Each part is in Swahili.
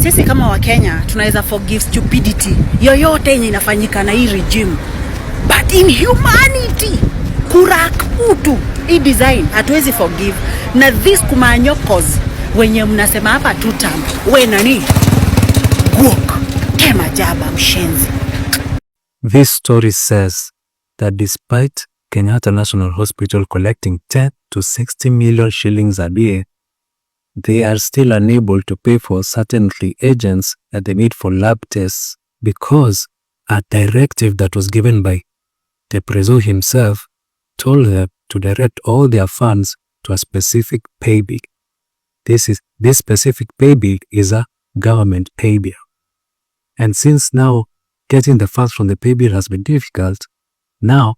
Sisi kama wa Kenya tunaweza forgive stupidity yoyote yenye inafanyika na hii regime, but in humanity, kurak utu hii design hatuwezi forgive. Na this kumanyokos wenye mnasema hapa tutam, we nani guok kema jaba mshenzi. This story says that despite Kenyatta National Hospital collecting 10 to 60 million shillings a day, they are still unable to pay for certain reagents that they need for lab tests because a directive that was given by the Prezo himself told them to direct all their funds to a specific pay bill. This specific pay bill is a government pay bill. And since now getting the funds from the pay bill has been difficult, now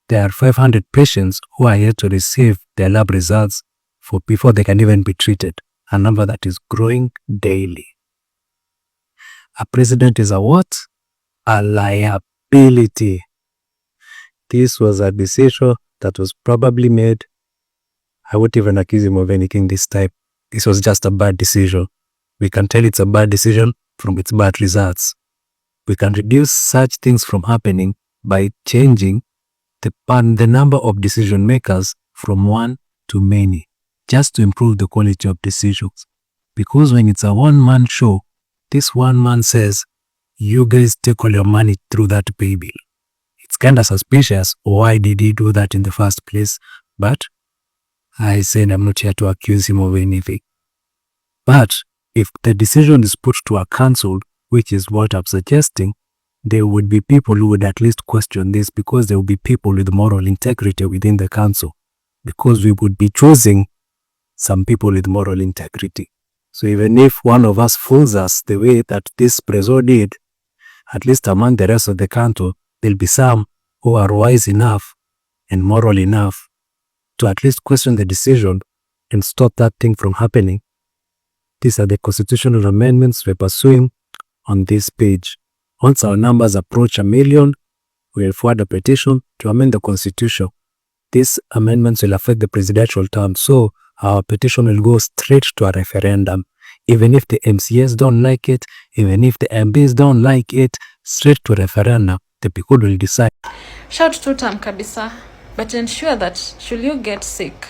there are 500 patients who are yet to receive their lab results before they can even be treated, a number that is growing daily. A president is a what? A liability. This was a decision that was probably made. I won't even accuse him of anything this time. This was just a bad decision. We can tell it's a bad decision from its bad results. We can reduce such things from happening by changing the number of decision makers from one to many, just to improve the quality of decisions. Because when it's a one-man show, this one man says, you guys take all your money through that pay bill. It's kind of suspicious. Why did he do that in the first place? But I said I'm not here to accuse him of anything. But if the decision is put to a council, which is what I'm suggesting, there would be people who would at least question this, because there would be people with moral integrity within the council, because we would be choosing some people with moral integrity. So even if one of us fools us the way that this Prezo did, at least among the rest of the council, there'll be some who are wise enough and moral enough to at least question the decision and stop that thing from happening. These are the constitutional amendments we're pursuing on this page. Once our numbers approach 1 million, we'll forward a petition to amend the constitution. These amendments will affect the presidential term, so our petition will go straight to a referendum. Even if the MCAs don't like it, even if the MPs don't like it, straight to referendum, the people will decide. Shout to Tam kabisa, but ensure that should you get sick,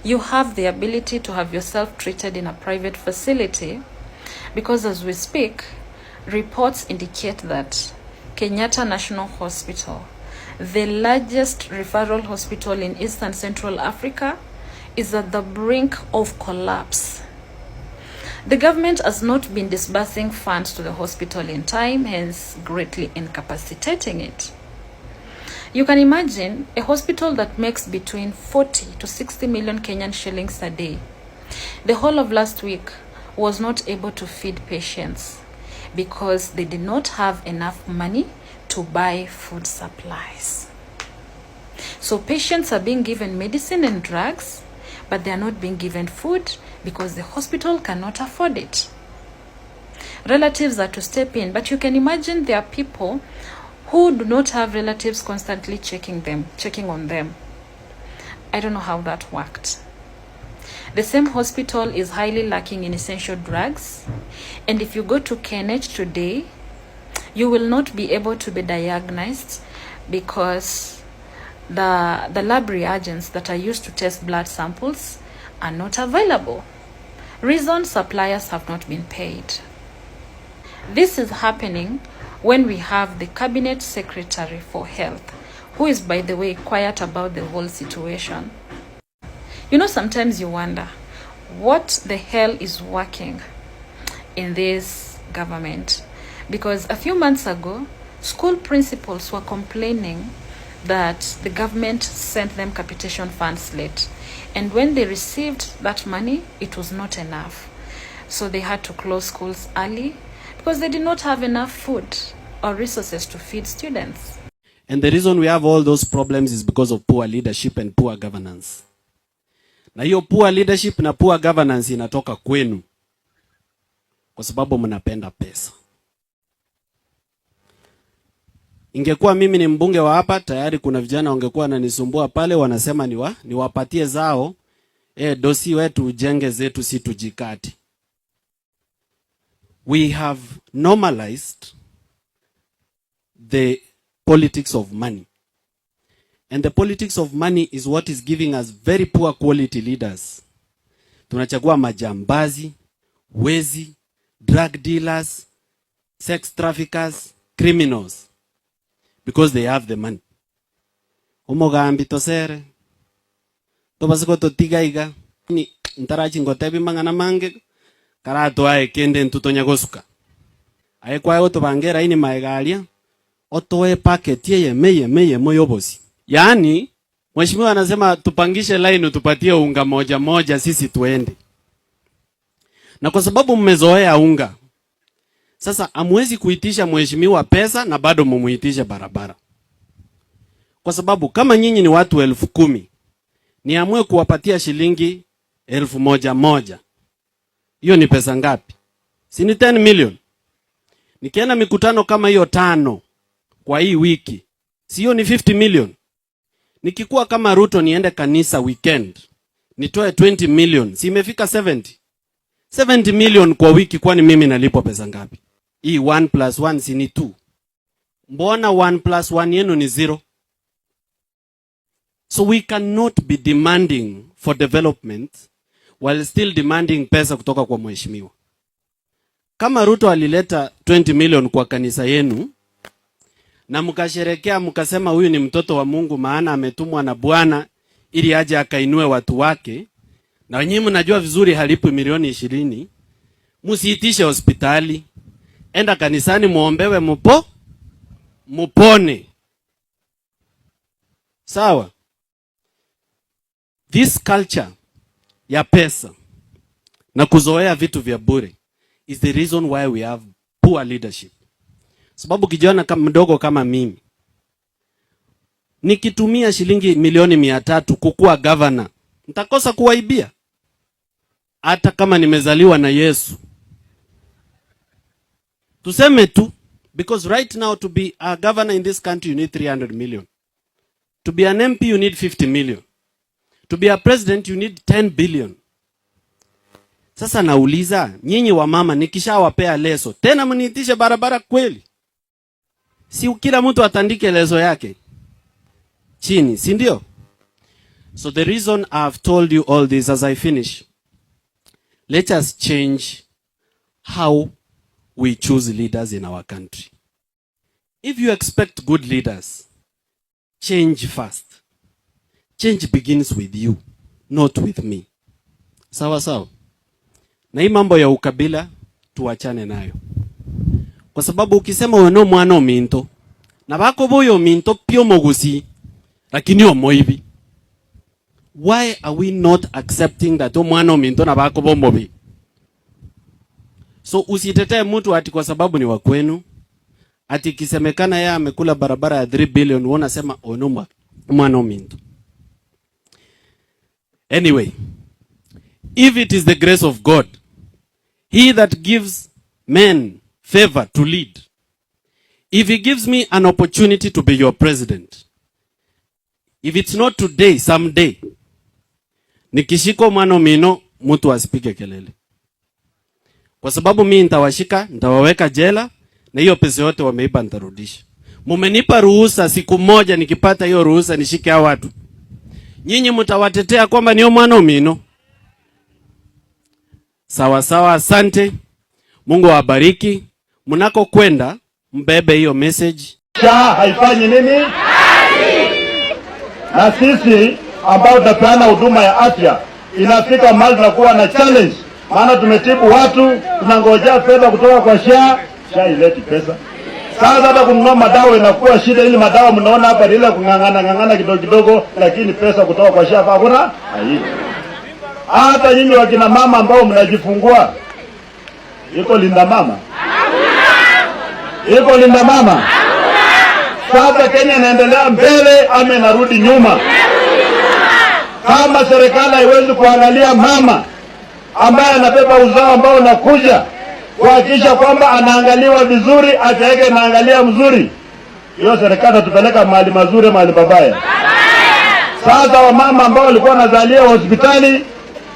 you have the ability to have yourself treated in a private facility, because as we speak, reports indicate that Kenyatta National Hospital, the largest referral hospital in Eastern Central Africa, is at the brink of collapse. The government has not been disbursing funds to the hospital in time, hence greatly incapacitating it. You can imagine a hospital that makes between 40 to 60 million Kenyan shillings a day. The whole of last week was not able to feed patients because they did not have enough money to buy food supplies. So patients are being given medicine and drugs, but they are not being given food because the hospital cannot afford it. Relatives are to step in, but you can imagine there are people who do not have relatives constantly checking on them. I don't know how that worked. The same hospital is highly lacking in essential drugs, and if you go to KNH today, you will not be able to be diagnosed because the lab reagents that are used to test blood samples are not available. Reason: suppliers have not been paid. This is happening when we have the Cabinet Secretary for Health, who is, by the way, quiet about the whole situation. You know, sometimes you wonder what the hell is working in this government, because a few months ago, school principals were complaining that the government sent them capitation funds late, and when they received that money, it was not enough. So they had to close schools early because they did not have enough food or resources to feed students. And the reason we have all those problems is because of poor leadership and poor governance. Na hiyo poor leadership na poor governance inatoka kwenu, kwa sababu mnapenda pesa. Ingekuwa mimi ni mbunge wa hapa, tayari kuna vijana wangekuwa wananisumbua pale, wanasema niwapatie zao, dosi wetu ujenge zetu, si tujikati. we have normalized the politics of money. And the politics of money is what is giving us very poor quality leaders. Tunachagua majambazi, wezi, drug dealers, sex traffickers, criminals, because they have the money. Omogambi tosere. Tobasiko totigaiga. Ni ntarachi ngotebi mangana mange. Karato ae kende ntutonya gosuka. Ae kwa oto bangera ini maegalia. Otoe packet yeye moyobosi. Yaani, mheshimiwa anasema tupangishe line tupatie unga moja moja sisi tuende. Na kwa sababu mmezoea unga, sasa amwezi kuitisha mheshimiwa pesa na bado mumuitisha barabara. Kwa sababu kama nyinyi ni watu 10,000, niamue kuwapatia shilingi 1,000. Hiyo ni pesa ngapi? Si ni 10 million. Nikienda mikutano kama hiyo 5 kwa hii wiki, si hiyo ni 50 million. Nikikuwa kama Ruto niende kanisa weekend, nitoe 20 million, si imefika 70? 70 million kwa wiki, kwani mimi nalipo pesa ngapi? Hii 1 + 1 si ni 2. Mbona 1 + 1 yenu ni 0? So we cannot be demanding for development while still demanding pesa kutoka kwa mheshimiwa. Kama Ruto alileta 20 million kwa kanisa yenu, na mkasherekea mkasema huyu ni mtoto wa Mungu maana ametumwa na Bwana ili aje akainue watu wake, na nyinyi mnajua vizuri halipo milioni 20, msiitishe hospitali, enda kanisani muombewe mupone. Sawa? This culture ya pesa na kuzoea vitu vya bure is the reason why we have poor leadership. Sababu kijana kama mdogo kama mimi, nikitumia shilingi milioni 300 kukua governor, nitakosa kuwaibia? Hata kama nimezaliwa na Yesu. Tuseme tu, because right now to be a governor in this country you need 300 million. To be an MP you need 50 million. To be a president you need 10 billion. Sasa nauliza, nyinyi wa mama nikishawapea leso, tena mniitishe barabara kweli? Si kila mtu atandike leso yake chini, si ndio? So the reason I've told you all this as I finish, let us change how we choose leaders in our country. If you expect good leaders, change fast. Change begins with you, not with me. Sawa sawa? Na hii mambo ya ukabila tuachane nayo. Kwa sababu ukisema weno mwana minto, na bako boyo minto pio mogusi, lakini omoibi. Why are we not accepting that mwana minto na bako bombobi? So usitetee mtu ati kwa sababu ni wa kwenu, ati kisemekana yeye amekula barabara ya 3 billion, unasema onoma mwana minto. Anyway, if it is the grace of God, he that gives men favor to lead, if he gives me an opportunity to be your president, if it's not today, someday, nikishiko mano mino, mtu asipige kelele. Kwa sababu mimi nitawashika, nitawaweka jela, na hiyo pesa yote wameiba nitarudisha. Mumenipa ruhusa siku moja nikipata hiyo ruhusa nishike hao watu. Nyinyi mtawatetea kwamba niyo mwana mino. Sawa sawa, asante. Mungu awabariki. Mnako kwenda mbebe hiyo message. Haifanyi nini? Na sisi ambao tunapeana huduma ya afya inafika mahali tunakuwa na challenge. Maana tumetibu watu, tunangojea fedha kutoka kwa SHA ileti pesa. Sasa hata kununua madawa inakuwa shida. Ili madawa mnaona hapa ile kungangana kidogo kidogo, lakini pesa kutoka kwa SHA hakuna. Haipo. Hata nyinyi wakina mama ambao mnajifungua, iko linda mama? Iko linda mama? Sasa Kenya inaendelea mbele ama inarudi nyuma? Kama serikali haiwezi kuangalia mama ambaye anabeba uzao ambao unakuja, kuhakikisha kwamba anaangaliwa vizuri, afya yake inaangalia mzuri, hiyo serikali tupeleka mahali mazuri, mahali babaya. Sasa wamama ambao walikuwa wanazalia hospitali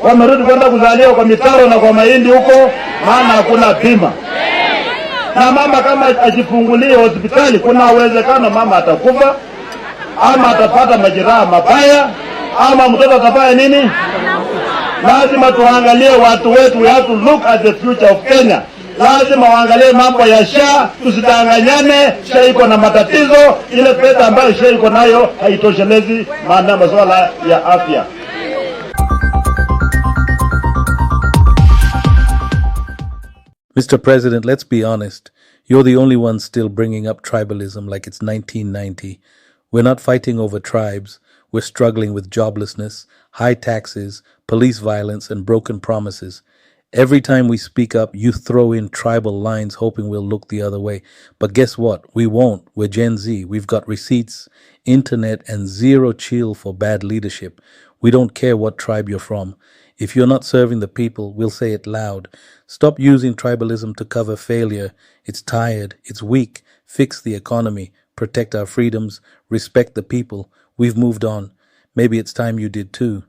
wamerudi kwenda kuzalia kwa mitaro na kwa mahindi huko, maana hakuna bima. Na mama kama ajifungulie hospitali, kuna uwezekano mama atakufa ama atapata majeraha mabaya ama mtoto atafanya nini? Lazima tuangalie watu wetu. We have to look at the future of Kenya. Lazima waangalie mambo ya SHA, tusidanganyane. SHA iko na matatizo, ile pesa ambayo SHA iko nayo haitoshelezi masuala ya afya. Mr. President, let's be honest. You're the only one still bringing up tribalism like it's 1990. We're not fighting over tribes. We're struggling with joblessness, high taxes, police violence, and broken promises. Every time we speak up, you throw in tribal lines hoping we'll look the other way. But guess what? We won't. We're Gen Z. We've got receipts, internet, and zero chill for bad leadership. We don't care what tribe you're from. If you're not serving the people, we'll say it loud. Stop using tribalism to cover failure. It's tired. It's weak. Fix the economy. Protect our freedoms. Respect the people. We've moved on. Maybe it's time you did too.